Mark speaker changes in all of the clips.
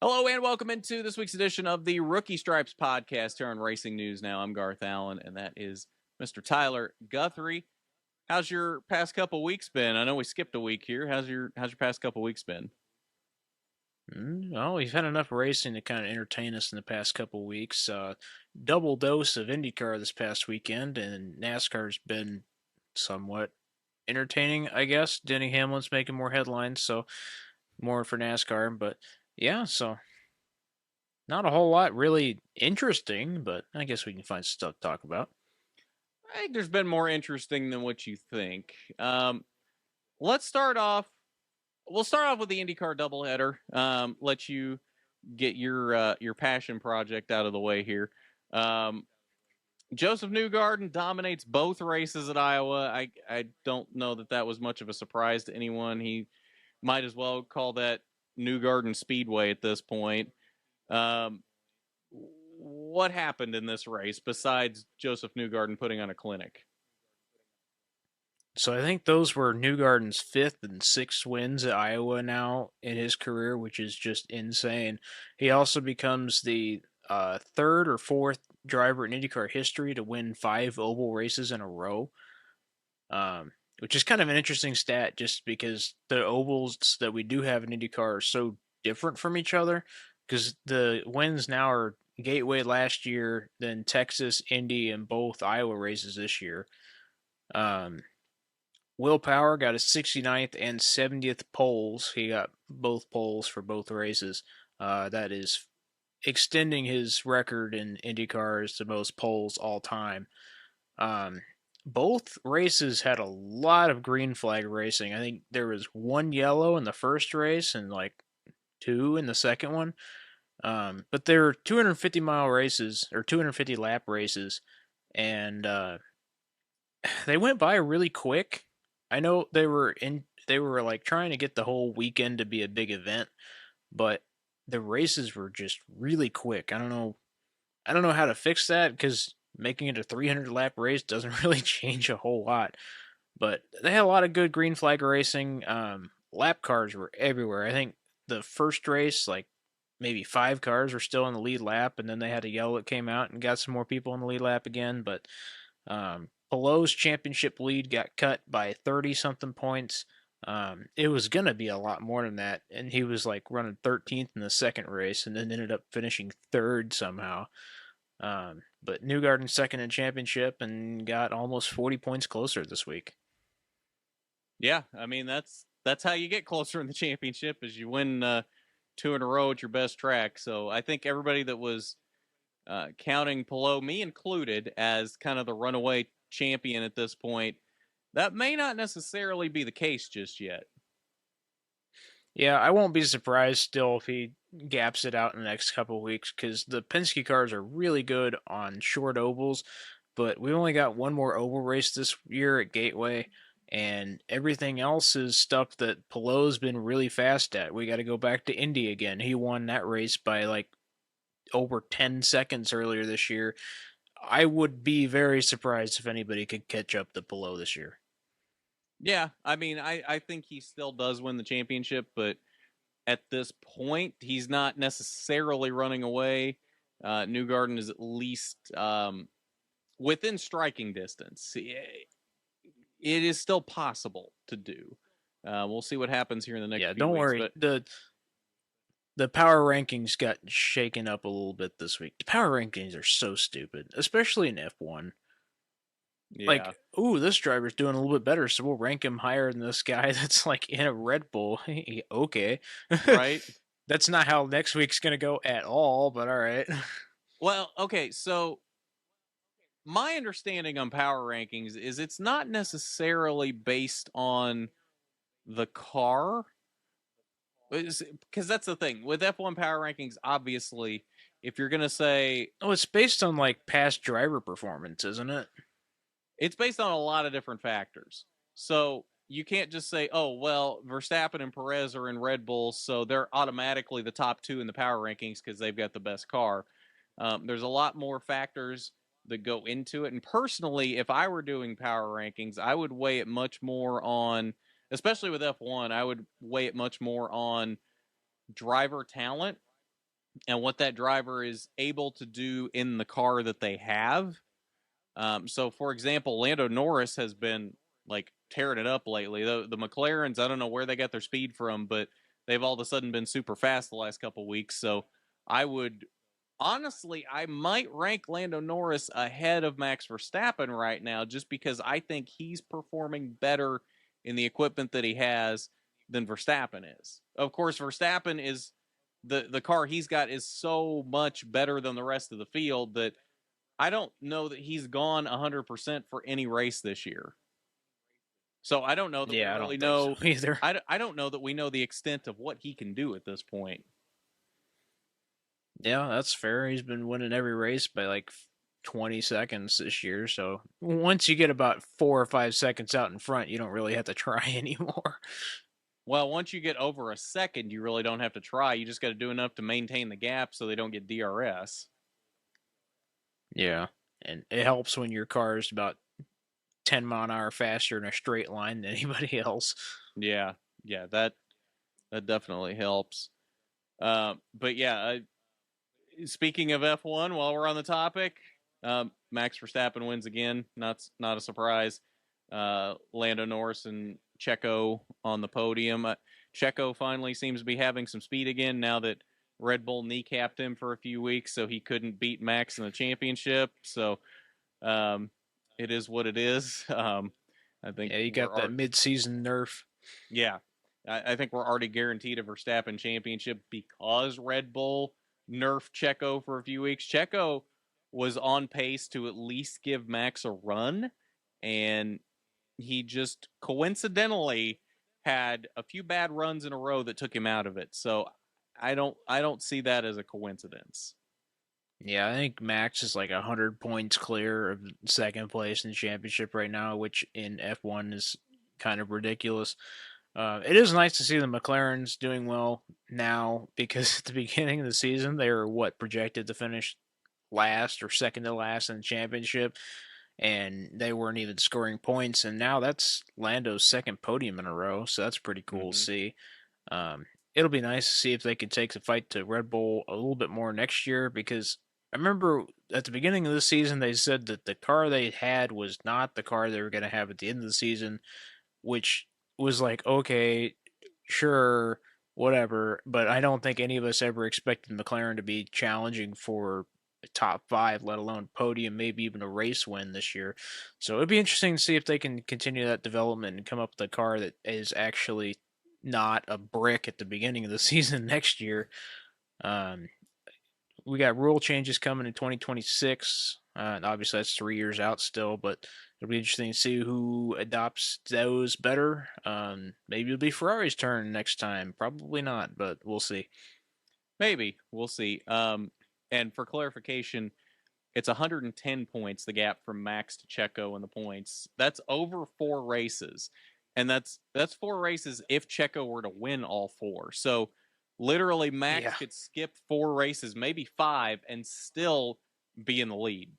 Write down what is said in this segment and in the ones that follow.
Speaker 1: Hello and welcome into this week's edition of the Rookie Stripes podcast here on Racing News Now. I'm Garth Allan, and that is Mr. Tyler Guthrie. How's your past couple weeks been? I know we skipped a week here. How's your past couple weeks been?
Speaker 2: Well, we've had enough racing to kind of entertain us in the past couple weeks. Double dose of IndyCar this past weekend, and NASCAR's been somewhat entertaining, I guess. Denny Hamlin's making more headlines, so more for NASCAR. But yeah, so not a whole lot really interesting, but I guess we can find stuff to talk about.
Speaker 1: I think there's been more interesting than what you think. Let's start off. We'll start off with the IndyCar doubleheader. Let you get your passion project out of the way here. Joseph Newgarden dominates both races at Iowa. I don't know that was much of a surprise to anyone. He might as well call that Newgarden Speedway at this point. What happened in this race besides Joseph Newgarden putting on a clinic?
Speaker 2: So I think those were Newgarden's fifth and sixth wins at Iowa now in his career, which is just insane. He also becomes the third or fourth driver in IndyCar history to win 5 oval races in a row, which is kind of an interesting stat just because the ovals that we do have in IndyCar are so different from each other because the wins now are Gateway last year, then Texas, Indy, and both Iowa races this year. Will Power got his 69th and 70th poles. He got both poles for both races. That is extending his record in IndyCar as the most poles all time. Both races had a lot of green flag racing. I think there was 1 yellow in the first race and like 2 in the second one. But they were 250-mile races or 250 lap races, and they went by really quick. I know they were like trying to get the whole weekend to be a big event, but the races were just really quick. I don't know how to fix that because making it a 300 lap race doesn't really change a whole lot. But they had a lot of good green flag racing. Lap cars were everywhere. I think the first race, like maybe 5 cars were still in the lead lap, and then they had a yellow that came out and got some more people in the lead lap again. But Pelot's championship lead got cut by 30 something points. It was going to be a lot more than that. And he was like running 13th in the second race and then ended up finishing third somehow. But Newgarden second in championship and got almost 40 points closer this week.
Speaker 1: Yeah, I mean that's how you get closer in the championship is you win 2 in a row at your best track. So I think everybody that was counting Pelot, me included, as kind of the runaway champion at this point, that may not necessarily be the case just yet.
Speaker 2: Yeah, I won't be surprised still if he gaps it out in the next couple of weeks because the Penske cars are really good on short ovals, but we only got one more oval race this year at Gateway, and everything else is stuff that Pelot's been really fast at. We got to go back to Indy again. He won that race by like over 10 seconds earlier this year. I would be very surprised if anybody could catch up to Pelot this year.
Speaker 1: Yeah, I mean, I think he still does win the championship, but at this point, he's not necessarily running away. Newgarden is at least within striking distance. It is still possible to do. We'll see what happens here in the next
Speaker 2: Yeah,
Speaker 1: few
Speaker 2: don't
Speaker 1: weeks.
Speaker 2: worry.
Speaker 1: But
Speaker 2: The power rankings got shaken up a little bit this week. The power rankings are so stupid, especially in F1.
Speaker 1: yeah,
Speaker 2: Like, ooh, this driver's doing a little bit better, so we'll rank him higher than this guy that's like in a Red Bull. Okay.
Speaker 1: right.
Speaker 2: That's not how next week's going to go at all, but all right.
Speaker 1: Well, okay, so my understanding on power rankings is it's not necessarily based on the car. Because that's the thing with F1 power rankings, obviously, if you're going to say
Speaker 2: Oh, it's based on like past driver performance, isn't it?
Speaker 1: it's based on a lot of different factors. So you can't just say, oh, well, Verstappen and Perez are in Red Bull, so they're automatically the top 2 in the power rankings because they've got the best car. There's a lot more factors that go into it. And personally, if I were doing power rankings, I would weigh it much more on, especially with F1, I would weigh it much more on driver talent and what that driver is able to do in the car that they have. So, for example, Lando Norris has been like tearing it up lately. The McLarens, I don't know where they got their speed from, but they've all of a sudden been super fast the last couple weeks. So, I would honestly, I might rank Lando Norris ahead of Max Verstappen right now, just because I think he's performing better in the equipment that he has than Verstappen is. Of course, Verstappen is the car he's got is so much better than the rest of the field that I don't know that he's gone 100% for any race this year. So I don't know that we
Speaker 2: Yeah, I
Speaker 1: really
Speaker 2: don't think so
Speaker 1: know.
Speaker 2: either.
Speaker 1: I don't know that we know the extent of what he can do at this point.
Speaker 2: Yeah, that's fair. He's been winning every race by like 20 seconds this year. So once you get about 4 or 5 seconds out in front, you don't really have to try anymore.
Speaker 1: Well, once you get over a second, you really don't have to try. You just got to do enough to maintain the gap so they don't get DRS.
Speaker 2: Yeah. And it helps when your car is about 10 mile an hour faster in a straight line than anybody else.
Speaker 1: Yeah, yeah, that definitely helps. But yeah, speaking of F1, while we're on the topic, Max Verstappen wins again. Not a surprise. Lando Norris and Checo on the podium. Checo finally seems to be having some speed again now that Red Bull kneecapped him for a few weeks, so he couldn't beat Max in the championship. So it is what it is. I think
Speaker 2: Yeah, you got that mid-season nerf.
Speaker 1: yeah, I think we're already guaranteed a Verstappen championship because Red Bull nerfed Checo for a few weeks. Checo was on pace to at least give Max a run, and he just coincidentally had a few bad runs in a row that took him out of it. So I don't see that as a coincidence.
Speaker 2: Yeah, I think Max is like 100 points clear of second place in the championship right now, which in F1 is kind of ridiculous. It is nice to see the McLarens doing well now because at the beginning of the season they were projected to finish last or second to last in the championship, and they weren't even scoring points. And now that's Lando's second podium in a row, so that's pretty cool to see. Um, it'll be nice to see if they can take the fight to Red Bull a little bit more next year because I remember at the beginning of the season they said that the car they had was not the car they were going to have at the end of the season, which was like, okay, sure, whatever. But I don't think any of us ever expected McLaren to be challenging for a top five, let alone podium, maybe even a race win this year. So it'd be interesting to see if they can continue that development and come up with a car that is actually not a brick at the beginning of the season next year. Um, we got rule changes coming in 2026. And obviously, that's 3 years out still, but it'll be interesting to see who adopts those better. Maybe it'll be Ferrari's turn next time. Probably not, but we'll see.
Speaker 1: Maybe we'll see. And for clarification, it's 110 points the gap from Max to Checo in the points. That's over 4 races, and that's 4 races if Checo were to win all 4. So literally, Max
Speaker 2: Yeah.
Speaker 1: could skip 4 races, maybe 5, and still be in the lead.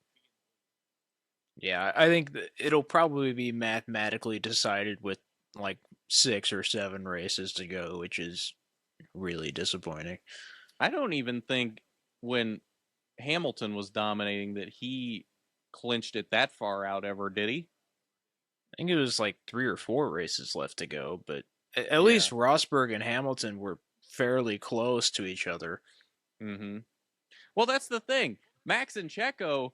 Speaker 2: Yeah, I think that it'll probably be mathematically decided with like 6 or 7 races to go, which is really disappointing.
Speaker 1: I don't even think when Hamilton was dominating that he clinched it that far out ever, did he?
Speaker 2: I think it was like 3 or 4 races left to go, but at
Speaker 1: Yeah.
Speaker 2: least Rosberg and Hamilton were fairly close to each other.
Speaker 1: Mm-hmm. Well, that's the thing. Max and Checo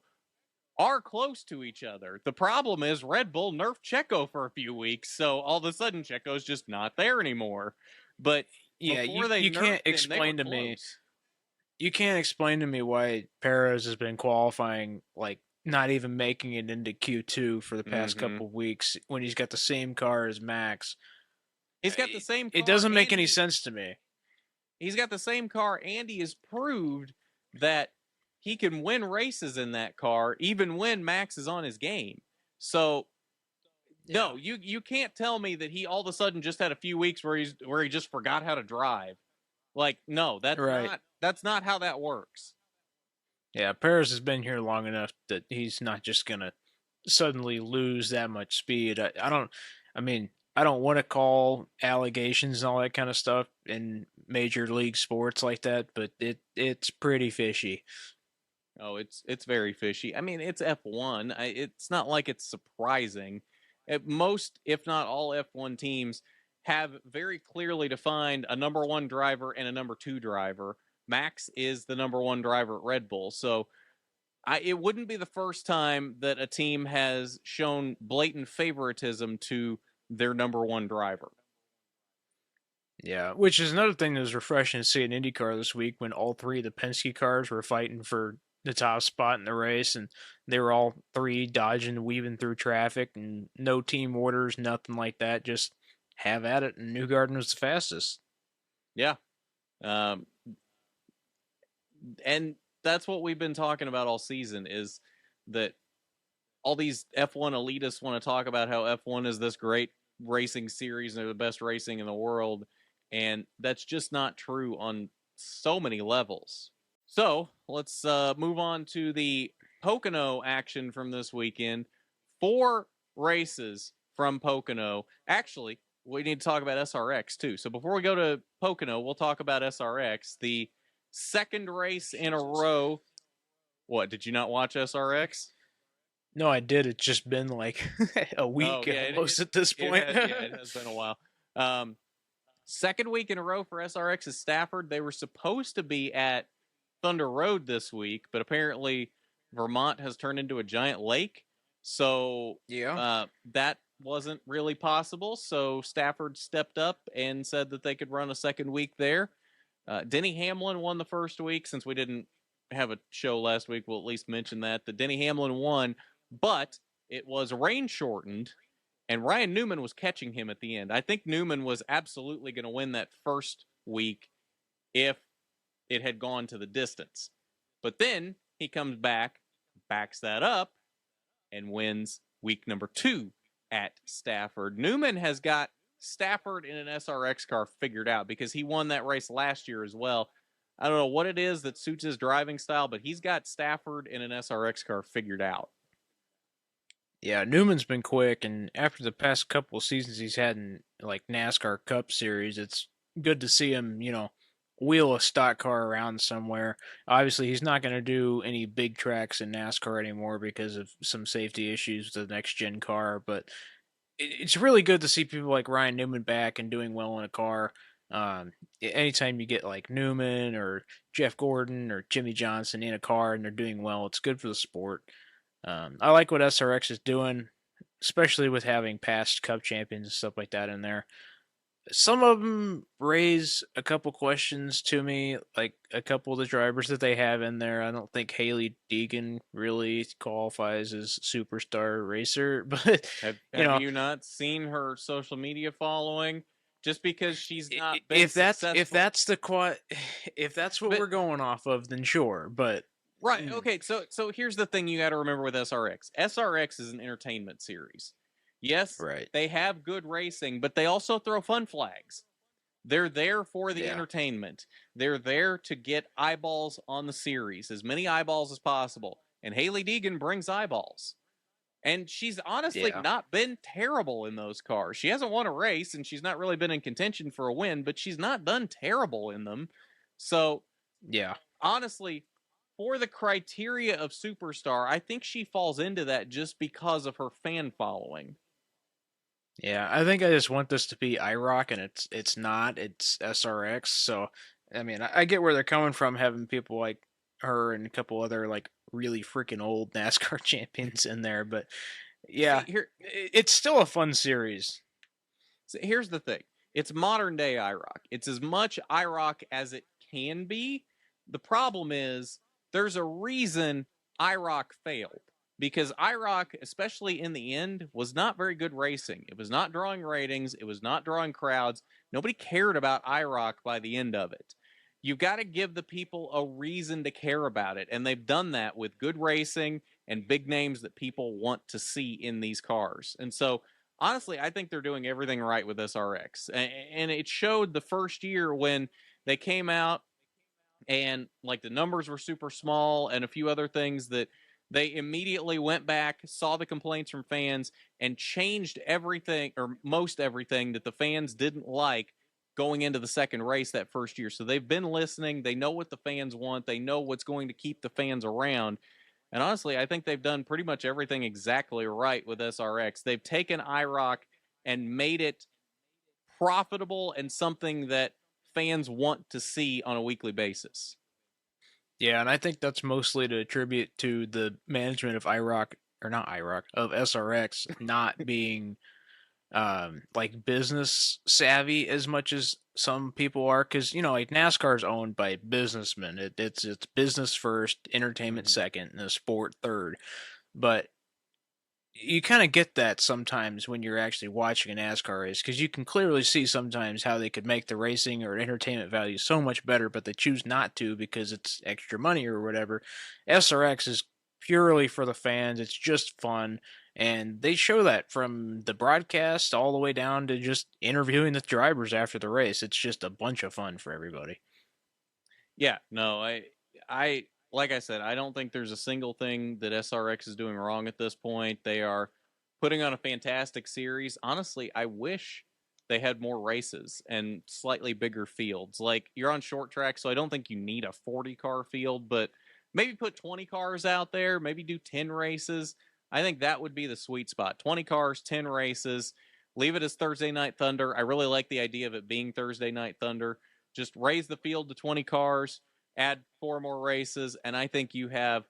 Speaker 1: are close to each other. The problem is Red Bull nerfed Checo for a few weeks, so all of a sudden Checo's just not there anymore. But
Speaker 2: Yeah,
Speaker 1: before they
Speaker 2: you can't
Speaker 1: nerfed him, they were
Speaker 2: explain to me.
Speaker 1: close.
Speaker 2: You can't explain to me why Perez has been qualifying like not even making it into Q2 for the past
Speaker 1: Mm-hmm.
Speaker 2: couple of weeks when he's got the same car as Max.
Speaker 1: He's got the same
Speaker 2: It
Speaker 1: car,
Speaker 2: doesn't make
Speaker 1: and
Speaker 2: any sense to me.
Speaker 1: he's got the same car, and he has proved that he can win races in that car, even when Max is on his game. So no, you can't tell me that he all of a sudden just had a few weeks where he just forgot how to drive. Like, no,
Speaker 2: Right.
Speaker 1: that's not how that works.
Speaker 2: Yeah, Perez has been here long enough that he's not just gonna suddenly lose that much speed. I don't. I mean, I don't want to call allegations and all that kind of stuff in major league sports like that, but it's pretty fishy.
Speaker 1: Oh, it's very fishy. I mean, it's F1. It's not like it's surprising. Most, if not all, F1 teams have very clearly defined a number one driver and a number two driver. Max is the number one driver at Red Bull, so it wouldn't be the first time that a team has shown blatant favoritism to their number one driver.
Speaker 2: Yeah, which is another thing that was refreshing to see in IndyCar this week when all three of the Penske cars were fighting for the top spot in the race, and they were all three dodging, weaving through traffic, and no team orders, nothing like that. Just have at it, and Newgarden was the fastest.
Speaker 1: Yeah, um, and that's what we've been talking about all season is that all these F1 elitists want to talk about how F1 is this great racing series and they're the best racing in the world. And that's just not true on so many levels. So let's move on to the Pocono action from this weekend. 4 races from Pocono. Actually, we need to talk about SRX too. So before we go to Pocono, we'll talk about SRX. The second race in a row. What, did you not watch SRX?
Speaker 2: No, I did. It's just been like a week almost at this point.
Speaker 1: It has been a while. Second week in a row for SRX is Stafford. They were supposed to be at Thunder Road this week, but apparently Vermont has turned into a giant lake. So that wasn't really possible. So Stafford stepped up and said that they could run a second week there. Denny Hamlin won the first week. Since we didn't have a show last week, we'll at least mention that. The Denny Hamlin won, but it was rain shortened, and Ryan Newman was catching him at the end. I think Newman was absolutely going to win that first week if it had gone to the distance. But then he comes back, backs that up, and wins week number 2 at Stafford. Newman has got Stafford in an SRX car figured out because he won that race last year as well. I don't know what it is that suits his driving style, but he's got Stafford in an SRX car figured out.
Speaker 2: Yeah, Newman's been quick, and after the past couple of seasons he's had in like NASCAR Cup Series, it's good to see him, wheel a stock car around somewhere. Obviously, he's not going to do any big tracks in NASCAR anymore because of some safety issues with the next gen car, but it's really good to see people like Ryan Newman back and doing well in a car. Anytime you get like Newman or Jeff Gordon or Jimmy Johnson in a car and they're doing well, it's good for the sport. I like what SRX is doing, especially with having past Cup champions and stuff like that in there. Some of them raise a couple questions to me, like a couple of the drivers that they have in there. I don't think Haley Deegan really qualifies as superstar racer, but
Speaker 1: have you not seen her social media following? Just because she's not been
Speaker 2: if that's
Speaker 1: successful.
Speaker 2: if that's what we're going off of, then sure. But
Speaker 1: right, okay. So here's the thing you got to remember with SRX. SRX is an entertainment series. Yes,
Speaker 2: right.
Speaker 1: They have good racing, but they also throw fun flags. They're there for the entertainment. They're there to get eyeballs on the series, as many eyeballs as possible. And Haley Deegan brings eyeballs. And she's honestly not been terrible in those cars. She hasn't won a race, and she's not really been in contention for a win, but she's not done terrible in them. So, honestly, for the criteria of superstar, I think she falls into that just because of her fan following.
Speaker 2: Yeah, I think I just want this to be IROC, and it's not. It's SRX. So, I mean, I get where they're coming from, having people like her and a couple other like really freaking old NASCAR champions in there. But yeah, it's still a fun series.
Speaker 1: So here's the thing: it's modern day IROC. It's as much IROC as it can be. The problem is there's a reason IROC failed. Because IROC, especially in the end, was not very good racing. It was not drawing ratings. It was not drawing crowds. Nobody cared about IROC by the end of it. You've got to give the people a reason to care about it. And they've done that with good racing and big names that people want to see in these cars. And so, honestly, I think they're doing everything right with SRX. And it showed the first year when they came out and like the numbers were super small and a few other things that They immediately went back, saw the complaints from fans, and changed everything or most everything that the fans didn't like going into the second race that first year. So they've been listening. They know what the fans want. They know what's going to keep the fans around. And honestly, I think they've done pretty much everything exactly right with SRX. They've taken IROC and made it profitable and something that fans want to see on a weekly basis.
Speaker 2: Yeah, and I think that's mostly to attribute to the management of IROC, or not IROC, of SRX not being like business savvy as much as some people are, because like NASCAR is owned by businessmen. It's business first, entertainment second, and the sport third. But you kind of get that sometimes when you're actually watching a NASCAR race, because you can clearly see sometimes how they could make the racing or entertainment value so much better, but they choose not to because it's extra money or whatever. SRX is purely for the fans. It's just fun. And they show that from the broadcast all the way down to just interviewing the drivers after the race. It's just a bunch of fun for everybody.
Speaker 1: Yeah, no, I, like I said, I don't think there's a single thing that SRX is doing wrong at this point. They are putting on a fantastic series. Honestly, I wish they had more races and slightly bigger fields. Like, you're on short track, so I don't think you need a 40 car field, but maybe put 20 cars out there, maybe do 10 races. I think that would be the sweet spot. 20 cars, 10 races. Leave it as Thursday Night Thunder. I really like the idea of it being Thursday Night Thunder. Just raise the field to 20 cars, add 4 more races, and I think you have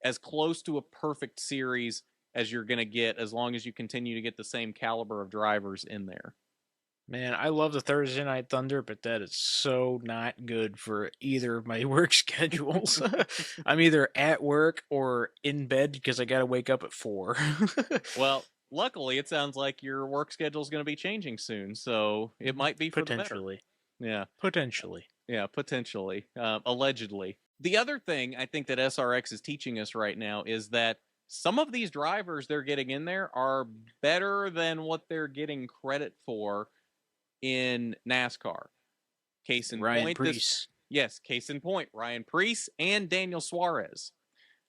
Speaker 1: as close to a perfect series as you're going to get as long as you continue to get the same caliber of drivers in there.
Speaker 2: Man, I love the Thursday Night Thunder, but that is so not good for either of my work schedules. I'm either at work or in bed because I got to wake up at 4.
Speaker 1: Well, luckily, it sounds like your work schedule is going to be changing soon, so it might be for the better.
Speaker 2: Potentially.
Speaker 1: Yeah.
Speaker 2: Potentially.
Speaker 1: Yeah, potentially. Allegedly. The other thing I think that SRX is teaching us right now is that some of these drivers they're getting in there are better than what they're getting credit for in NASCAR. Case in
Speaker 2: Ryan
Speaker 1: point,
Speaker 2: Preece.
Speaker 1: yes, case in point, Ryan Preece and Daniel Suarez.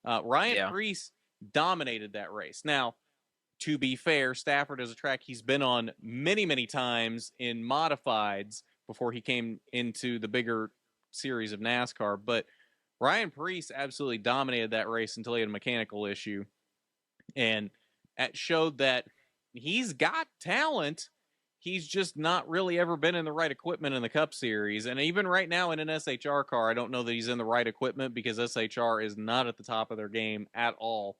Speaker 1: Ryan
Speaker 2: Yeah.
Speaker 1: Preece dominated that race. Now, to be fair, Stafford is a track he's been on many, many times in modifieds before he came into the bigger series of NASCAR. But Ryan Preece absolutely dominated that race until he had a mechanical issue. And it showed that he's got talent. He's just not really ever been in the right equipment in the Cup Series. And even right now in an SHR car, I don't know that he's in the right equipment because SHR is not at the top of their game at all.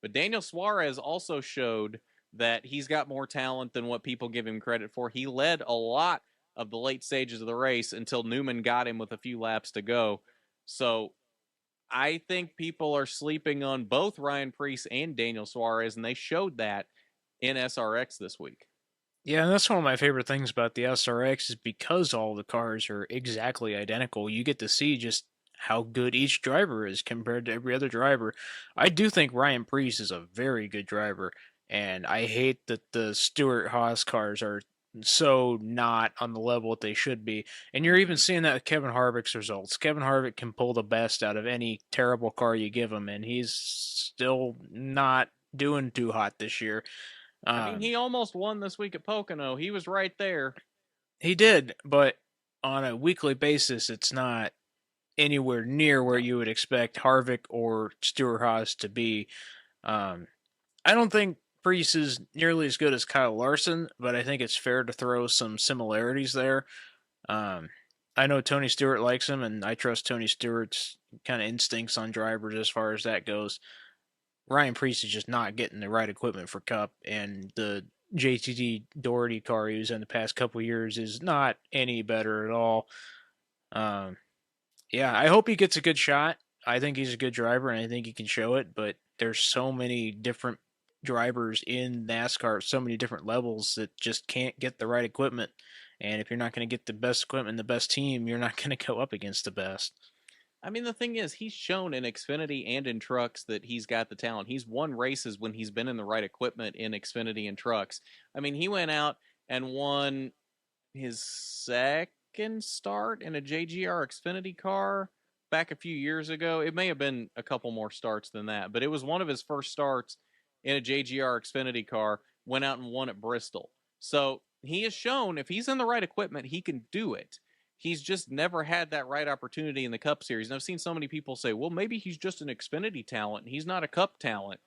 Speaker 1: But Daniel Suarez also showed that he's got more talent than what people give him credit for. He led a lot of the late stages of the race until Newman got him with a few laps to go. So I think people are sleeping on both Ryan Preece and Daniel Suarez, and they showed that in SRX this week.
Speaker 2: Yeah, and that's one of my favorite things about the SRX is because all the cars are exactly identical, you get to see just how good each driver is compared to every other driver. I do think Ryan Preece is a very good driver, and I hate that the Stewart Haas cars are so not on the level that they should be. And you're even seeing that with Kevin Harvick's results. Kevin Harvick can pull the best out of any terrible car you give him, and he's still not doing too hot this year.
Speaker 1: I mean, he almost won this week at Pocono. He was right there.
Speaker 2: He did, but on a weekly basis, it's not anywhere near where
Speaker 1: No.
Speaker 2: you would expect Harvick or Stewart Haas to be. Um, I don't think Priest is nearly as good as Kyle Larson, but I think it's fair to throw some similarities there. Um, I know Tony Stewart likes him, and I trust Tony Stewart's kind of instincts on drivers as far as that goes. Ryan Priest is just not getting the right equipment for Cup, and the JTT Doherty car he was in the past couple years is not any better at all. Um, yeah, I hope he gets a good shot. I think he's a good driver, and I think he can show it. But there's so many different drivers in NASCAR, so many different levels that just can't get the right equipment. And if you're not going to get the best equipment, the best team, you're not going to go up against the best.
Speaker 1: I mean, the thing is, he's shown in Xfinity and in trucks that he's got the talent. He's won races when he's been in the right equipment in Xfinity and trucks. I mean, he went out and won his second start in a JGR Xfinity car back a few years ago. It may have been a couple more starts than that, but it was one of his first starts in a JGR Xfinity car, went out and won at Bristol. So he has shown if he's in the right equipment, he can do it. He's just never had that right opportunity in the Cup Series. And I've seen so many people say, well, maybe he's just an Xfinity talent. He's not a Cup talent.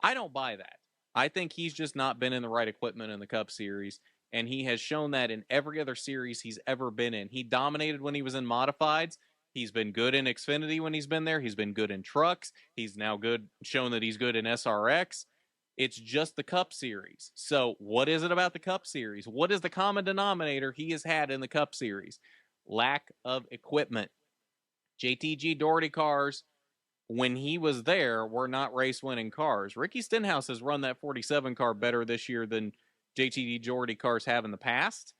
Speaker 1: I don't buy that. I think he's just not been in the right equipment in the Cup Series, and he has shown that in every other series he's ever been in. He dominated when he was in modifieds. He's been good in Xfinity when he's been there. He's been good in trucks. He's now shown that he's good in SRX. It's just the Cup Series. So what is it about the Cup Series? What is the common denominator he has had in the Cup Series? Lack of equipment. JTG Doherty cars, when he was there, were not race-winning cars. Ricky Stenhouse has run that 47 car better this year than JTG Doherty cars have in the past.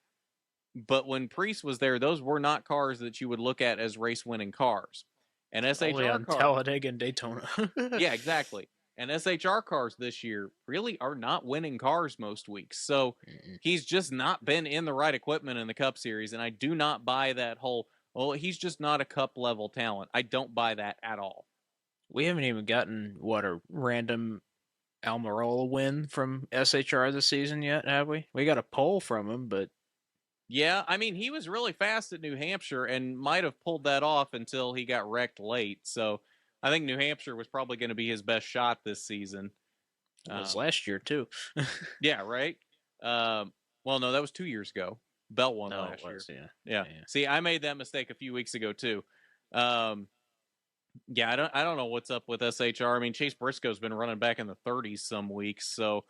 Speaker 1: But when Priest was there, those were not cars that you would look at as race-winning cars. And SHR cars,
Speaker 2: Talladega and Daytona.
Speaker 1: yeah, exactly. And SHR cars this year really are not winning cars most weeks. So he's just not been in the right equipment in the Cup Series. And I do not buy that whole, well, he's just not a Cup level talent. I don't buy that at all.
Speaker 2: We haven't even gotten, a random Almirola win from SHR this season yet, have we? We got a pole from him, but...
Speaker 1: Yeah, I mean, he was really fast at New Hampshire and might have pulled that off until he got wrecked late. So I think New Hampshire was probably going to be his best shot this season.
Speaker 2: It was last year, too.
Speaker 1: Yeah, right? Well, no, that was 2 years ago. Bell won last year. Yeah. See, I made that mistake a few weeks ago, too. Yeah, I don't know what's up with SHR. I mean, Chase Briscoe's been running back in the 30s some weeks, so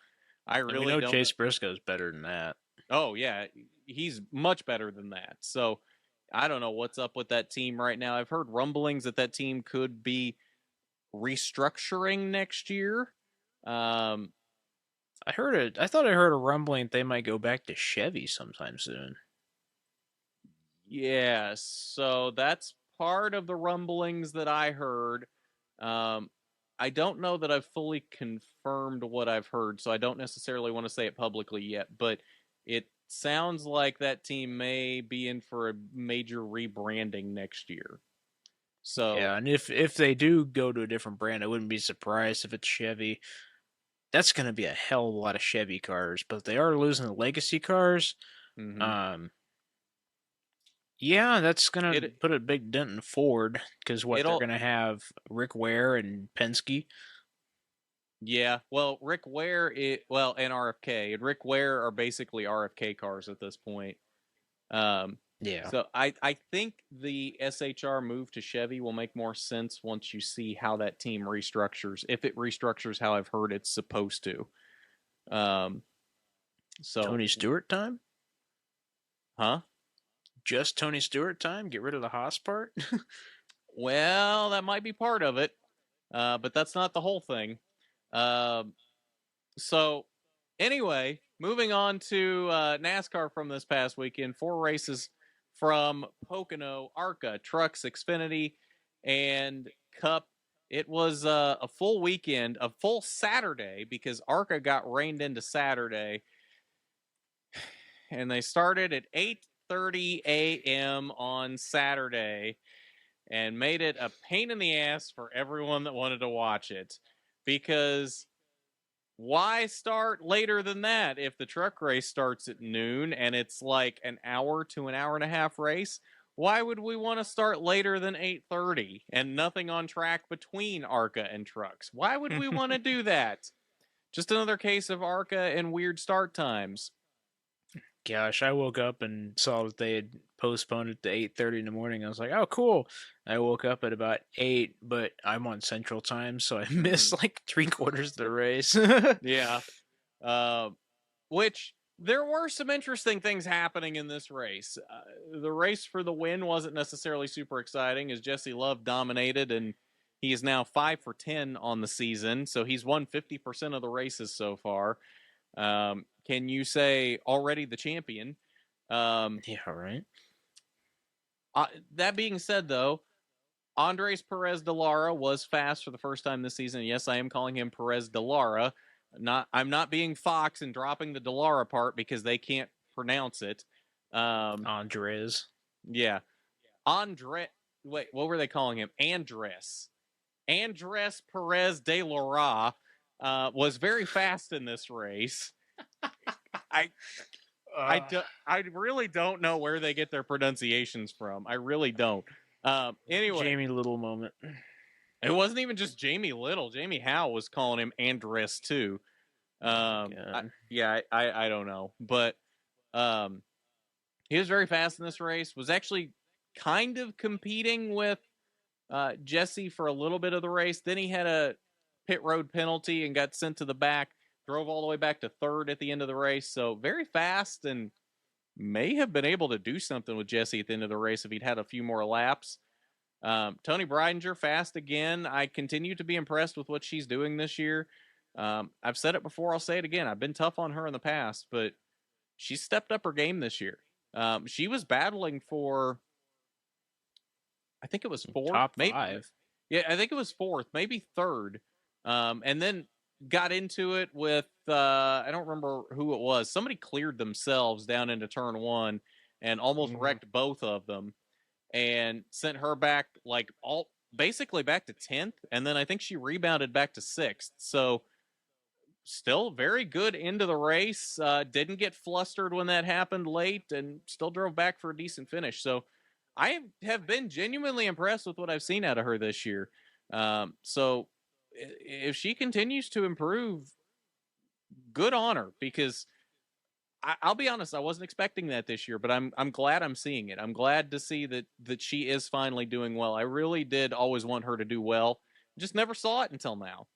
Speaker 1: I really don't know.
Speaker 2: Chase Briscoe's better than that.
Speaker 1: Oh, yeah, he's much better than that. So I don't know what's up with that team right now. I've heard rumblings that team could be restructuring next year.
Speaker 2: I thought I heard a rumbling they might go back to Chevy sometime soon.
Speaker 1: Yeah, so that's part of the rumblings that I heard. I don't know that I've fully confirmed what I've heard, so I don't necessarily want to say it publicly yet, but it sounds like that team may be in for a major rebranding next year. So
Speaker 2: yeah, and if they do go to a different brand, I wouldn't be surprised if it's Chevy. That's going to be a hell of a lot of Chevy cars, but they are losing the legacy cars.
Speaker 1: Mm-hmm.
Speaker 2: Yeah, that's going to put a big dent in Ford, because they're going to have Rick Ware and Penske.
Speaker 1: Yeah, well, Rick Ware, and RFK, and Rick Ware are basically RFK cars at this point.
Speaker 2: Yeah.
Speaker 1: So I think the SHR move to Chevy will make more sense once you see how that team restructures, if it restructures how I've heard it's supposed to. So
Speaker 2: Tony Stewart time?
Speaker 1: Huh?
Speaker 2: Just Tony Stewart time? Get rid of the Haas part?
Speaker 1: Well, that might be part of it, but that's not the whole thing. So anyway, moving on to NASCAR from this past weekend, 4 races from Pocono, ARCA, Trucks, Xfinity, and Cup. It was a full weekend, a full Saturday, because ARCA got rained into Saturday, and they started at 8:30 a.m. on Saturday and made it a pain in the ass for everyone that wanted to watch it, because why start later than that if the truck race starts at noon and it's like an hour to an hour and a half race? Why would we want to start later than 8:30 and nothing on track between ARCA and trucks? Why would we want to do that? Just another case of ARCA and weird start times.
Speaker 2: Gosh, I woke up and saw that they had postponed it to 8:30 in the morning. I was like, oh, cool. I woke up at about 8, but I'm on Central Time, so I missed like 3/4 of the race.
Speaker 1: Yeah. Which, there were some interesting things happening in this race. The race for the win wasn't necessarily super exciting, as Jesse Love dominated, and he is now 5 for 10 on the season, so he's won 50% of the races so far. Can you say already the champion?
Speaker 2: Yeah, right.
Speaker 1: That being said, though, Andres Perez de Lara was fast for the first time this season. Yes, I am calling him Perez de Lara. I'm not being Fox and dropping the de Lara part because they can't pronounce it.
Speaker 2: Andres.
Speaker 1: Yeah. wait, what were they calling him? Andres Perez de Lara was very fast in this race. I really don't know where they get their pronunciations from. I really don't. Anyway,
Speaker 2: Jamie Little moment.
Speaker 1: it wasn't even just Jamie Little. Jamie Howe was calling him Andres too. I don't know, but he was very fast in this race. Was actually kind of competing with Jesse for a little bit of the race. Then he had a pit road penalty and got sent to the back. Drove all the way back to third at the end of the race. So very fast, and may have been able to do something with Jesse at the end of the race if he'd had a few more laps. Tony Breidinger, fast again. I continue to be impressed with what she's doing this year. I've said it before, I'll say it again. I've been tough on her in the past, but she stepped up her game this year. She was battling for, I think it was fourth.
Speaker 2: Top
Speaker 1: maybe,
Speaker 2: 5.
Speaker 1: Yeah, I think it was fourth, maybe third. And then got into it with, I don't remember who it was. Somebody cleared themselves down into turn 1 and almost wrecked both of them and sent her back basically back to 10th. And then I think she rebounded back to 6th. So still very good into the race. Didn't get flustered when that happened late and still drove back for a decent finish. So I have been genuinely impressed with what I've seen out of her this year. So if she continues to improve, good on her, because I'll be honest, I wasn't expecting that this year, but I'm glad I'm seeing it. I'm glad to see that she is finally doing well. I really did always want her to do well. Just never saw it until now.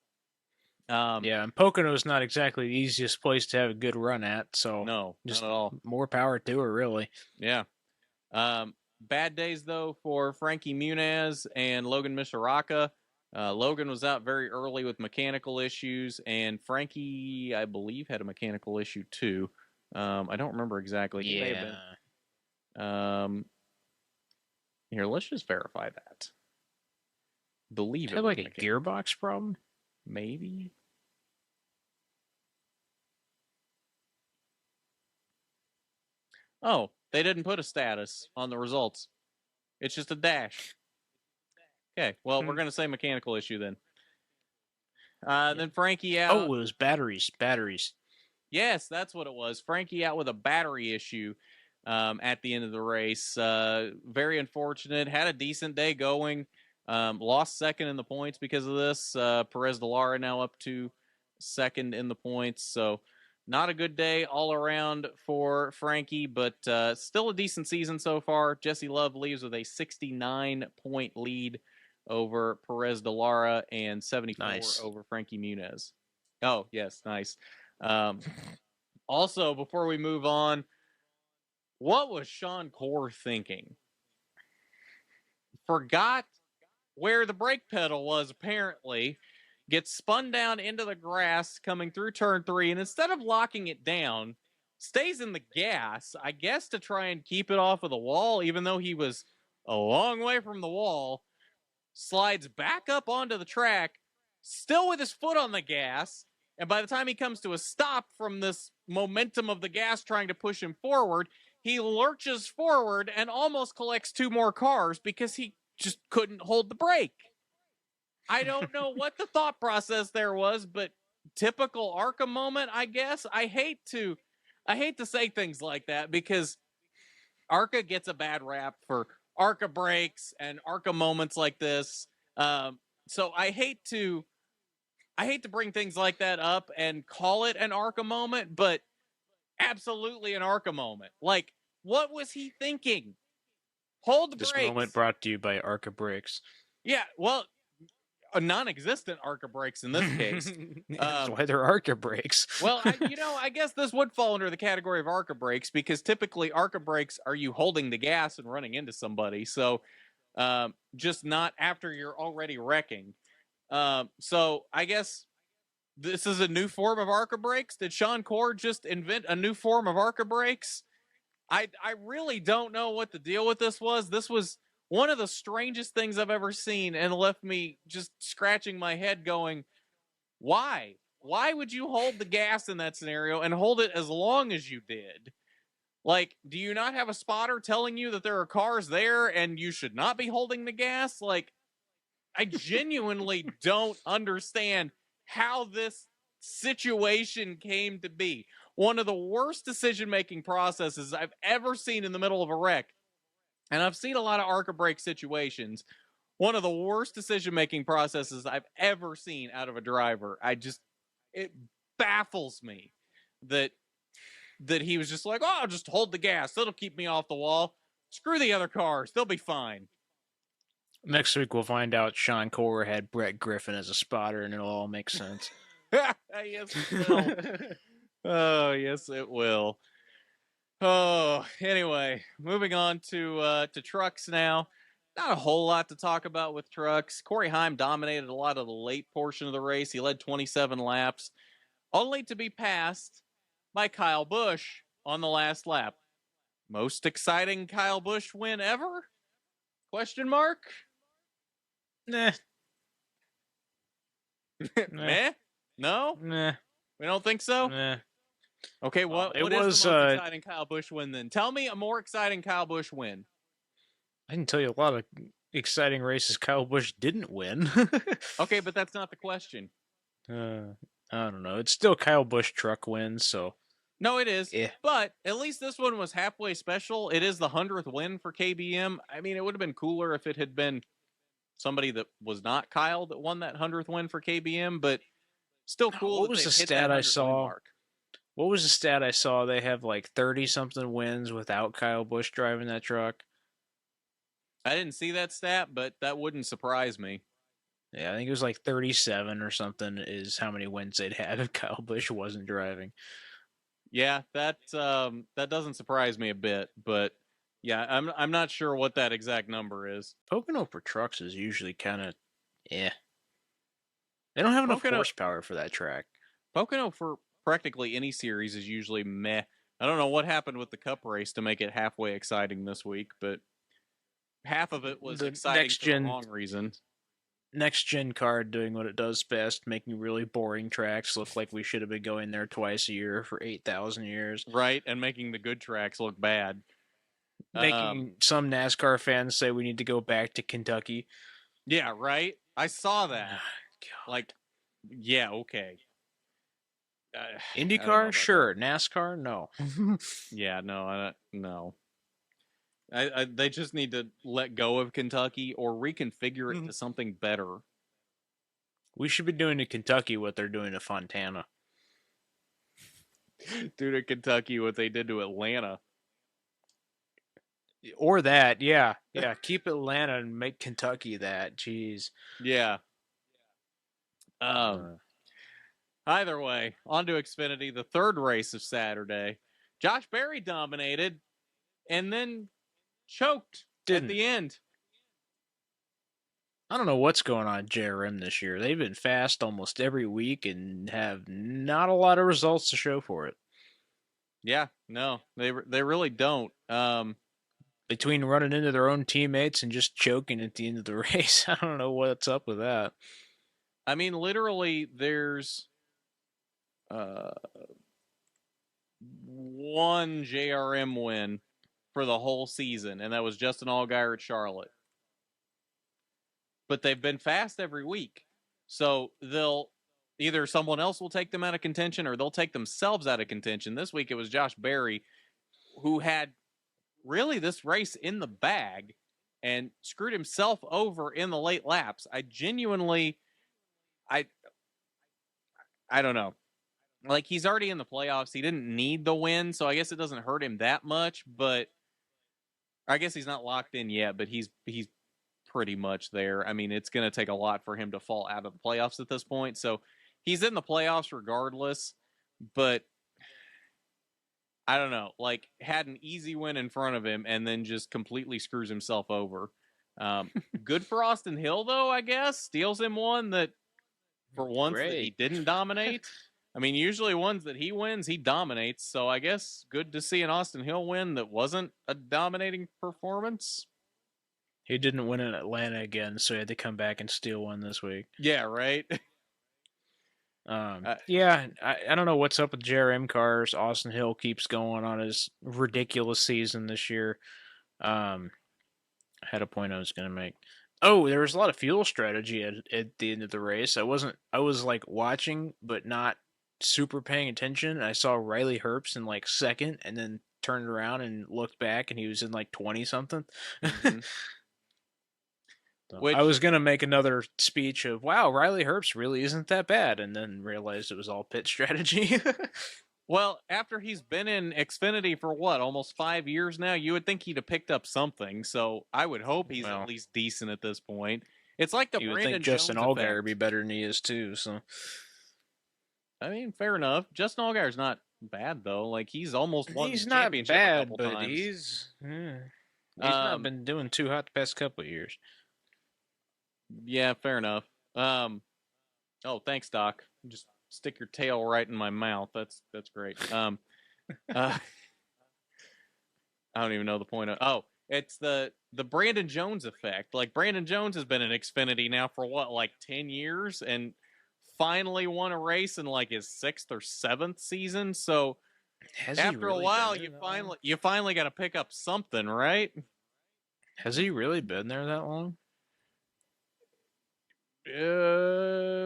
Speaker 2: And Pocono is not exactly the easiest place to have a good run at, so
Speaker 1: no,
Speaker 2: just
Speaker 1: not at all.
Speaker 2: More power to her, really.
Speaker 1: Yeah. Bad days though for Frankie Muniz and Logan Misharaka. Logan was out very early with mechanical issues, and Frankie, I believe, had a mechanical issue too. I don't remember exactly. He may have been. Here, let's just verify that. Believe it.
Speaker 2: Had like a gearbox problem?
Speaker 1: Maybe. Oh, they didn't put a status on the results. It's just a dash. Okay, well, we're going to say mechanical issue then. Then Frankie out.
Speaker 2: Oh, it was batteries.
Speaker 1: Yes, that's what it was. Frankie out with a battery issue at the end of the race. Very unfortunate. Had a decent day going. Lost second in the points because of this. Perez de Lara now up to second in the points. So not a good day all around for Frankie, but still a decent season so far. Jesse Love leaves with a 69-point lead over Perez de Lara and 74 over Frankie Muniz. Oh, yes, nice. Also, before we move on, what was Sean Gardner thinking? Forgot where the brake pedal was, apparently. Gets spun down into the grass coming through turn 3, and instead of locking it down, stays in the gas, I guess to try and keep it off of the wall, even though he was a long way from the wall. Slides back up onto the track, still with his foot on the gas, and by the time he comes to a stop from this momentum of the gas trying to push him forward, he lurches forward and almost collects 2 more cars because he just couldn't hold the brake. I don't know what the thought process there was, but typical ARCA moment, I guess. I hate to say things like that because ARCA gets a bad rap for ARCA breaks and ARCA moments like this. So I hate to bring things like that up and call it an ARCA moment, but absolutely an ARCA moment. Like, what was he thinking? Hold the brakes.
Speaker 2: This moment brought to you by ARCA brakes.
Speaker 1: Yeah, well, a non-existent ARCA brakes in this case.
Speaker 2: That's why they're ARCA brakes.
Speaker 1: Well, I guess this would fall under the category of ARCA brakes because typically ARCA brakes are you holding the gas and running into somebody. So just not after you're already wrecking. So I guess this is a new form of ARCA brakes. Did Sean Gardner just invent a new form of ARCA brakes? I really don't know what the deal with this was. This was one of the strangest things I've ever seen and left me just scratching my head going, why? Why would you hold the gas in that scenario and hold it as long as you did? Like, do you not have a spotter telling you that there are cars there and you should not be holding the gas? Like, I genuinely don't understand how this situation came to be. One of the worst decision-making processes I've ever seen in the middle of a wreck. And I've seen a lot of ARCA brake situations. One of the worst decision-making processes I've ever seen out of a driver. It baffles me that he was just like, oh, I'll just hold the gas. That'll keep me off the wall. Screw the other cars. They'll be fine.
Speaker 2: Next week we'll find out Sean Cora had Brett Griffin as a spotter, and it'll all make sense.
Speaker 1: Yes, it will. Oh, yes, it will. Oh, anyway, moving on to trucks now. Not a whole lot to talk about with trucks. Corey Heim dominated a lot of the late portion of the race. He led 27 laps, only to be passed by Kyle Busch on the last lap. Most exciting Kyle Busch win ever? Question mark?
Speaker 2: Nah.
Speaker 1: Meh? No?
Speaker 2: Nah.
Speaker 1: We don't think so?
Speaker 2: Nah.
Speaker 1: Okay, what is the most exciting Kyle Busch win then? Tell me a more exciting Kyle Busch win.
Speaker 2: I can tell you a lot of exciting races Kyle Busch didn't win.
Speaker 1: Okay, but that's not the question.
Speaker 2: I don't know. It's still Kyle Busch truck wins, so.
Speaker 1: No, it is.
Speaker 2: Yeah.
Speaker 1: But at least this one was halfway special. It is the 100th win for KBM. I mean, it would have been cooler if it had been somebody that was not Kyle that won that 100th win for KBM, but still cool.
Speaker 2: What was the stat I saw? What was the stat I saw? They have like 30-something wins without Kyle Busch driving that truck.
Speaker 1: I didn't see that stat, but that wouldn't surprise me.
Speaker 2: Yeah, I think it was like 37 or something is how many wins they'd have if Kyle Busch wasn't driving.
Speaker 1: Yeah, that doesn't surprise me a bit, but yeah, I'm not sure what that exact number is.
Speaker 2: Pocono for trucks is usually kind of, They don't have enough horsepower for that track.
Speaker 1: Pocono for practically any series is usually meh. I don't know what happened with the Cup race to make it halfway exciting this week, but half of it was exciting for the wrong reason.
Speaker 2: Next gen car doing what it does best, making really boring tracks look like we should have been going there twice a year for 8,000 years.
Speaker 1: Right, and making the good tracks look bad.
Speaker 2: Making some NASCAR fans say we need to go back to Kentucky.
Speaker 1: Yeah, right? I saw that. Like, yeah, okay.
Speaker 2: IndyCar? Sure. That. NASCAR? No.
Speaker 1: Yeah, no. They just need to let go of Kentucky or reconfigure it to something better.
Speaker 2: We should be doing to Kentucky what they're doing to Fontana.
Speaker 1: Do to Kentucky what they did to Atlanta.
Speaker 2: Or that, yeah. Yeah, keep Atlanta and make Kentucky that. Jeez.
Speaker 1: Yeah. Either way, on to Xfinity, the third race of Saturday. Josh Berry dominated and then choked at the end.
Speaker 2: I don't know what's going on at JRM this year. They've been fast almost every week and have not a lot of results to show for it.
Speaker 1: Yeah, no, they really don't.
Speaker 2: Between running into their own teammates and just choking at the end of the race, I don't know what's up with that.
Speaker 1: I mean, literally, there's one JRM win for the whole season, and that was Justin Allgaier at Charlotte. But they've been fast every week. So they'll either someone else will take them out of contention or they'll take themselves out of contention. This week it was Josh Berry who had really this race in the bag and screwed himself over in the late laps. I genuinely, I don't know. Like, he's already in the playoffs. He didn't need the win, so I guess it doesn't hurt him that much, but I guess he's not locked in yet, but he's pretty much there. I mean, it's going to take a lot for him to fall out of the playoffs at this point. So he's in the playoffs regardless, but I don't know, like, had an easy win in front of him and then just completely screws himself over. Good for Austin Hill, though, I guess. Steals him one that for once that he didn't dominate. I mean, usually ones that he wins, he dominates. So I guess good to see an Austin Hill win that wasn't a dominating performance.
Speaker 2: He didn't win in Atlanta again, so he had to come back and steal one this week.
Speaker 1: Yeah, right?
Speaker 2: Yeah, I don't know what's up with JRM cars. Austin Hill keeps going on his ridiculous season this year. Um, I had a point I was going to make. Oh, there was a lot of fuel strategy at the end of the race. I was like watching, but not super paying attention. I saw Riley Herbst in like second and then turned around and looked back and he was in like 20 something.
Speaker 1: Mm-hmm.
Speaker 2: So I was
Speaker 1: Which,
Speaker 2: going to make another speech of, wow, Riley Herbst really isn't that bad. And then realized it was all pit strategy.
Speaker 1: well, after he's been in Xfinity for what, almost 5 years now, you would think he'd have picked up something. So I would hope he's
Speaker 2: Well,
Speaker 1: at least decent at this point. It's like the
Speaker 2: you would think
Speaker 1: Brandon
Speaker 2: Justin
Speaker 1: Jones
Speaker 2: Allgaier would be
Speaker 1: effect.
Speaker 2: better than he is too. So
Speaker 1: I mean, fair enough. Justin Allgaier's not bad though. Like he's almost won the
Speaker 2: he's not
Speaker 1: championship a
Speaker 2: bad,
Speaker 1: couple
Speaker 2: but
Speaker 1: times.
Speaker 2: he's not
Speaker 1: Um,
Speaker 2: been doing too hot the past couple of years.
Speaker 1: yeah, fair enough. Oh, thanks, Doc. Just stick your tail right in my mouth. That's great. Uh, I don't even know the point of. Oh, it's the Brandon Jones effect. Like Brandon Jones has been in Xfinity now for what, like 10 years, and finally won a race in like his 6th or 7th season. So
Speaker 2: Has he
Speaker 1: after a
Speaker 2: really been
Speaker 1: while,
Speaker 2: there that long?
Speaker 1: you finally got to pick up something, right?
Speaker 2: Has he really been there that long?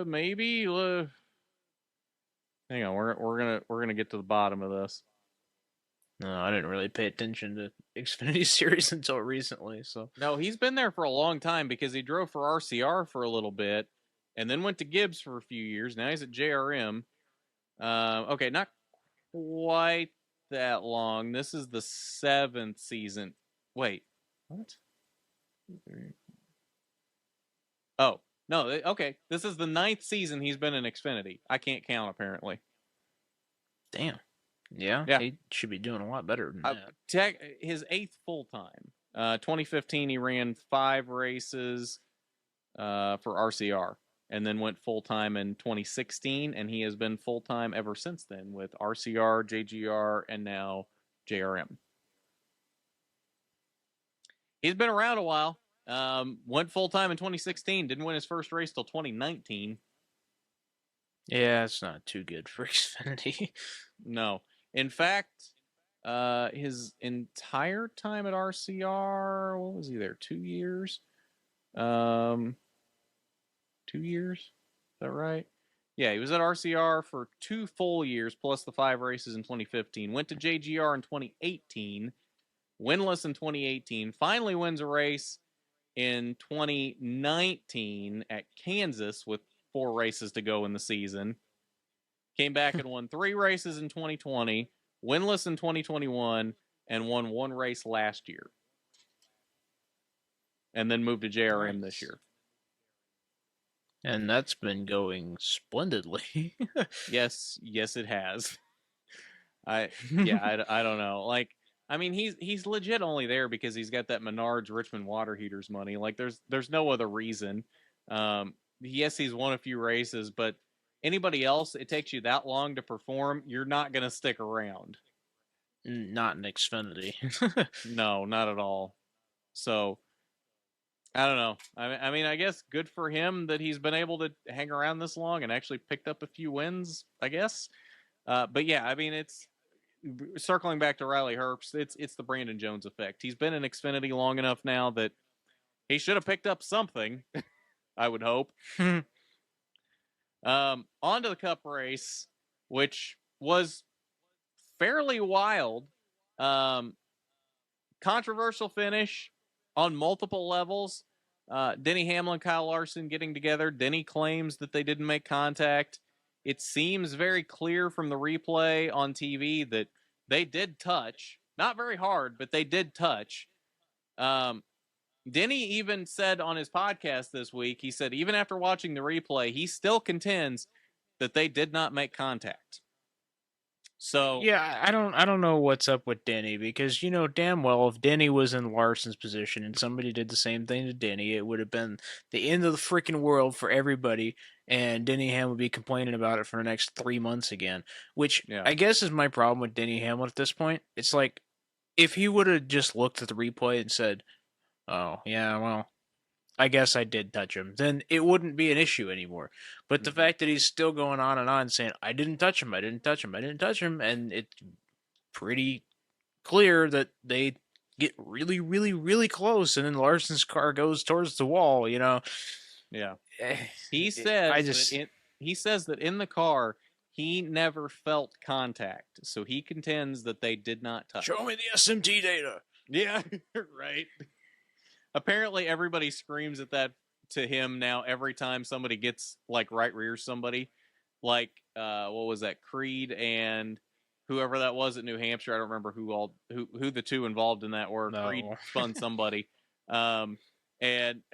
Speaker 1: Maybe. Hang on, we're gonna get to the bottom of this.
Speaker 2: No, I didn't really pay attention to Xfinity Series until recently. So
Speaker 1: No, he's been there for a long time because he drove for RCR for a little bit, and then went to Gibbs for a few years. Now he's at JRM. Okay, not quite that long. This is the 7th season. Wait, what? Oh no, okay. This is the 9th season he's been in Xfinity. I can't count apparently.
Speaker 2: damn, yeah,
Speaker 1: Yeah,
Speaker 2: he should be doing a lot better than that.
Speaker 1: his 8th full time. 2015 he ran 5 races for RCR, and then went full time in 2016, and he has been full time ever since then with RCR, JGR, and now JRM. He's been around a while. Went full time in 2016, didn't win his first race till 2019.
Speaker 2: Yeah, it's not too good for Xfinity.
Speaker 1: No, in fact, his entire time at RCR, what was he there? 2 years. 2 years. Is that right? Yeah, he was at RCR for 2 full years plus the 5 races in 2015. Went to JGR in 2018, winless in 2018. Finally wins a race in 2019 at Kansas with 4 races to go in the season. Came back and won 3 races in 2020, winless in 2021, and won 1 race last year. And then moved to JRM this year.
Speaker 2: And that's been going splendidly.
Speaker 1: Yes, it has. I don't know. Like, I mean, he's legit only there because he's got that Menards Richmond water heaters money. Like, there's no other reason. Yes, he's won a few races, but anybody else, it takes you that long to perform, you're not gonna stick around.
Speaker 2: Not in Xfinity.
Speaker 1: No, not at all. So I don't know. I mean, I guess good for him that he's been able to hang around this long and actually picked up a few wins, I guess. But yeah, I mean, it's circling back to Riley Herbst. It's the Brandon Jones effect. He's been in Xfinity long enough now that he should have picked up something. I would hope. On to the Cup race, which was fairly wild. Controversial finish on multiple levels. Denny Hamlin, Kyle Larson getting together. Denny claims that they didn't make contact. It seems very clear from the replay on TV that they did touch. Not very hard, but they did touch. Denny even said on his podcast this week, he said even after watching the replay, he still contends that they did not make contact. So
Speaker 2: yeah, I don't know what's up with Denny because you know damn well if Denny was in Larson's position and somebody did the same thing to Denny, it would have been the end of the freaking world for everybody, and Denny Hamlin would be complaining about it for the next 3 months again. Which
Speaker 1: yeah,
Speaker 2: I guess is my problem with Denny Hamlin at this point. It's like if he would have just looked at the replay and said, "Oh yeah, well, I guess I did touch him, then it wouldn't be an issue anymore. But the fact that he's still going on and on saying, I didn't touch him, I didn't touch him, I didn't touch him, and it's pretty clear that they get really, really, really close, and then Larson's car goes towards the wall, you know.
Speaker 1: Yeah.
Speaker 2: Eh,
Speaker 1: He says he says that in the car he never felt contact, so he contends that they did not touch.
Speaker 2: Show me the SMT data.
Speaker 1: Yeah, right. Apparently, everybody screams at that to him now every time somebody gets like right rear somebody. Like, what was that? Creed and whoever that was at New Hampshire. I don't remember who the two involved in that were. No. Creed spun somebody. And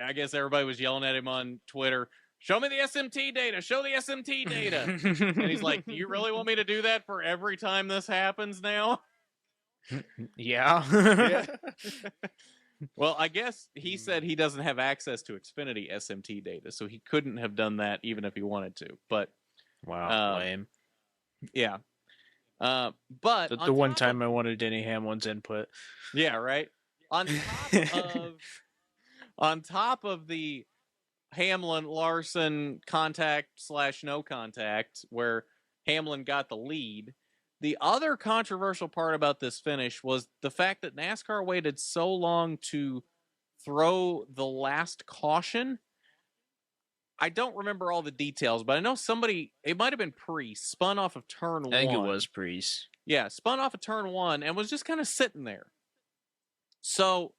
Speaker 1: I guess everybody was yelling at him on Twitter, show me the SMT data, show the SMT data. And he's like, do you really want me to do that for every time this happens now?
Speaker 2: Yeah.
Speaker 1: Yeah. Well, I guess he said he doesn't have access to Xfinity SMT data, so he couldn't have done that even if he wanted to. But
Speaker 2: wow, lame.
Speaker 1: Yeah. But
Speaker 2: the one time I wanted Denny Hamlin's input.
Speaker 1: Yeah, right. On top of the Hamlin-Larson contact/no contact, where Hamlin got the lead, the other controversial part about this finish was the fact that NASCAR waited so long to throw the last caution. I don't remember all the details, but I know somebody, it might have been Priest, spun off of turn 1.
Speaker 2: I think it was Priest.
Speaker 1: Yeah, spun off of turn 1 and was just kind of sitting there. So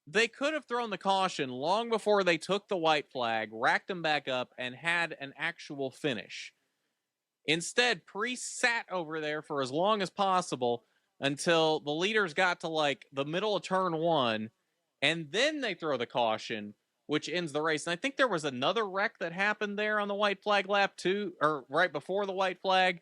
Speaker 1: they could have thrown the caution long before they took the white flag, racked them back up, and had an actual finish. Instead, Priest sat over there for as long as possible until the leaders got to like the middle of turn 1, and then they throw the caution, which ends the race. And I think there was another wreck that happened there on the white flag lap too, or right before the white flag,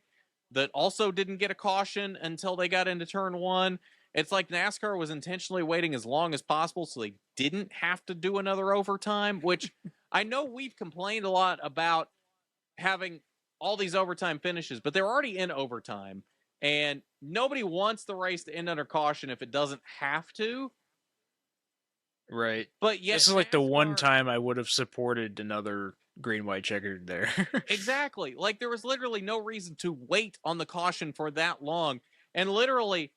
Speaker 1: that also didn't get a caution until they got into turn 1. It's like NASCAR was intentionally waiting as long as possible so they didn't have to do another overtime, which I know we've complained a lot about having all these overtime finishes, but they're already in overtime, and nobody wants the race to end under caution if it doesn't have to.
Speaker 2: Right.
Speaker 1: But yet
Speaker 2: this is like the one time I would have supported another green, white checkered there.
Speaker 1: Exactly. Like there was literally no reason to wait on the caution for that long. And literally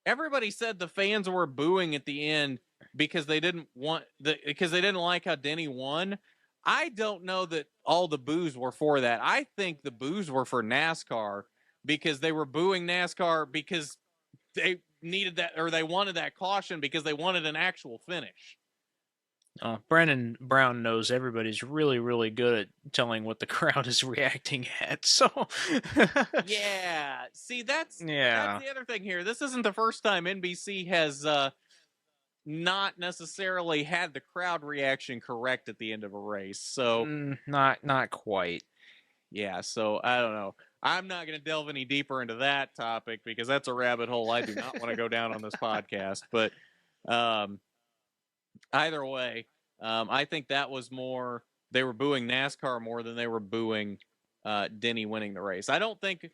Speaker 1: everybody said the fans were booing at the end because they didn't like how Denny won. I don't know that all the boos were for that. I think the boos were for NASCAR because they were booing NASCAR because they needed that, or they wanted that caution because they wanted an actual finish.
Speaker 2: Brandon Brown knows everybody's really, really good at telling what the crowd is reacting at. So,
Speaker 1: yeah. See, that's the other thing here. This isn't the first time NBC has not necessarily had the crowd reaction correct at the end of a race. So,
Speaker 2: not quite.
Speaker 1: Yeah. So I don't know. I'm not going to delve any deeper into that topic because that's a rabbit hole I do not want to go down on this podcast. But either way, I think that was more, they were booing NASCAR more than they were booing Denny winning the race. I don't think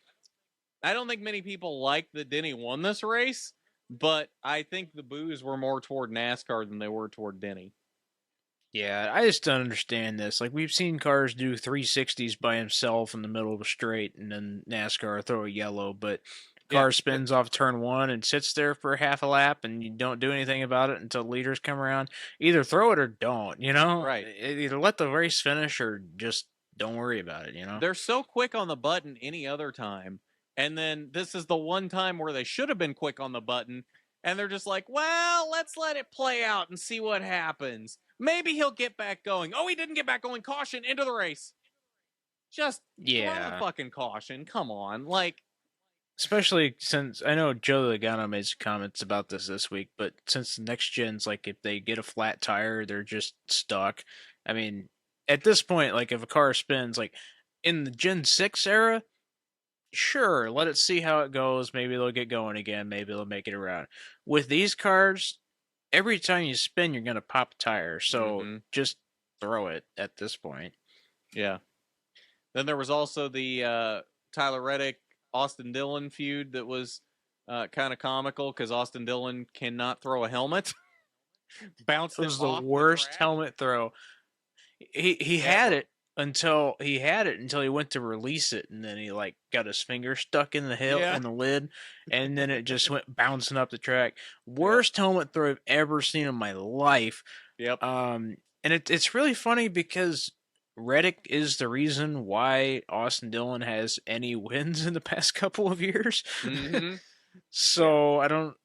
Speaker 1: many people like that Denny won this race, but I think the boos were more toward NASCAR than they were toward Denny.
Speaker 2: Yeah, I just don't understand this. Like, we've seen cars do 360s by himself in the middle of a straight, and then NASCAR throw a yellow, but car spins off turn 1 and sits there for half a lap, and you don't do anything about it until leaders come around. Either throw it or don't, you know?
Speaker 1: Right.
Speaker 2: Either let the race finish or just don't worry about it, you know?
Speaker 1: They're so quick on the button any other time, and then this is the one time where they should have been quick on the button, and they're just like, well, let's let it play out and see what happens. Maybe he'll get back going. Oh, he didn't get back going. Caution, into the race. Just throw the fucking caution. Come on. Like,
Speaker 2: especially since I know Joe Logano made some comments about this week, but since the next gens, like, if they get a flat tire, they're just stuck. I mean, at this point, like, if a car spins, like, in the Gen 6 era, sure, let it see how it goes. Maybe they'll get going again. Maybe they'll make it around. With these cars, every time you spin, you're going to pop a tire. So just throw it at this point.
Speaker 1: Yeah. Then there was also the Tyler Reddick, Austin Dillon feud that was kind of comical because Austin Dillon cannot throw a helmet. Bounced
Speaker 2: It
Speaker 1: him
Speaker 2: was the
Speaker 1: off
Speaker 2: worst
Speaker 1: track.
Speaker 2: helmet throw. He
Speaker 1: Yeah,
Speaker 2: had
Speaker 1: bro.
Speaker 2: it until he went to release it, and then he like got his finger stuck in
Speaker 1: Yeah.
Speaker 2: in the lid, and then it just went bouncing up the track.
Speaker 1: Yep.
Speaker 2: Worst helmet throw I've ever seen in my life.
Speaker 1: Yep.
Speaker 2: And it's really funny because Reddick is the reason why Austin Dillon has any wins in the past couple of years.
Speaker 1: Mm-hmm. Yeah.
Speaker 2: So I don't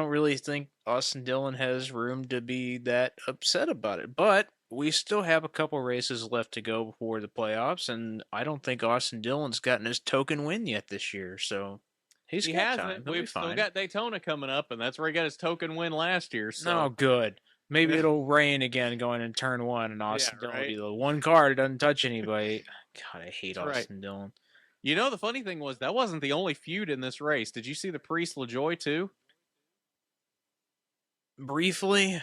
Speaker 2: really think Austin Dillon has room to be that upset about it. But we still have a couple races left to go before the playoffs, and I don't think Austin Dillon's gotten his token win yet this year. So he's
Speaker 1: He
Speaker 2: got
Speaker 1: hasn't.
Speaker 2: time. He'll be
Speaker 1: We've still
Speaker 2: fine.
Speaker 1: got Daytona coming up, and that's where he got his token win last year.
Speaker 2: No,
Speaker 1: So,
Speaker 2: good. Maybe it'll rain again going in turn one, and
Speaker 1: yeah,
Speaker 2: Austin Dillon will
Speaker 1: right.
Speaker 2: be the one car that doesn't touch anybody. God, I hate
Speaker 1: That's right.
Speaker 2: Austin Dillon.
Speaker 1: You know, the funny thing was that wasn't the only feud in this race. Did you see the Priest LaJoy too?
Speaker 2: Briefly,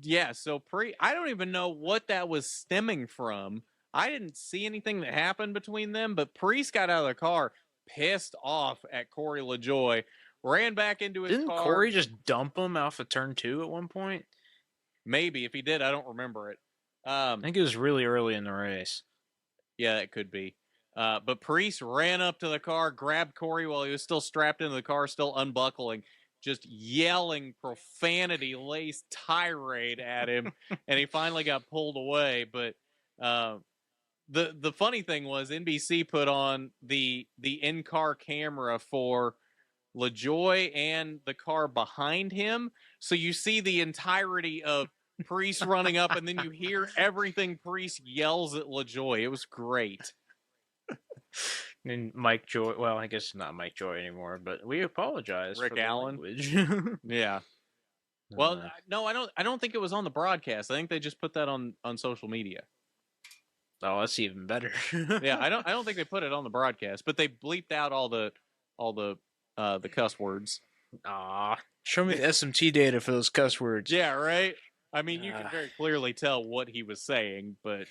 Speaker 1: Yeah. So I don't even know what that was stemming from. I didn't see anything that happened between them, but Priest got out of the car pissed off at Corey LaJoy, ran back into his
Speaker 2: didn't
Speaker 1: car.
Speaker 2: Corey just dump him off of turn two at one point?
Speaker 1: Maybe if he did, I don't remember it.
Speaker 2: I think it was really early in the race.
Speaker 1: Yeah, it could be. But Priest ran up to the car, grabbed Corey while he was still strapped into the car, still unbuckling, just yelling profanity laced tirade at him, and he finally got pulled away. But uh, the funny thing was NBC put on the in car camera for LaJoy and the car behind him, so you see the entirety of Priest running up, and then you hear everything Priest yells at LaJoy. It was great.
Speaker 2: And Mike Joy, well, I guess not Mike Joy anymore, but we apologize
Speaker 1: Rick
Speaker 2: for the
Speaker 1: Allan.
Speaker 2: language.
Speaker 1: Yeah. Well, no, I don't think it was on the broadcast. I think they just put that on social media.
Speaker 2: Oh, that's even better.
Speaker 1: Yeah, I don't think they put it on the broadcast, but they bleeped out all the cuss words.
Speaker 2: Aw, show me the SMT data for those cuss words.
Speaker 1: Yeah, right. I mean, you can very clearly tell what he was saying, but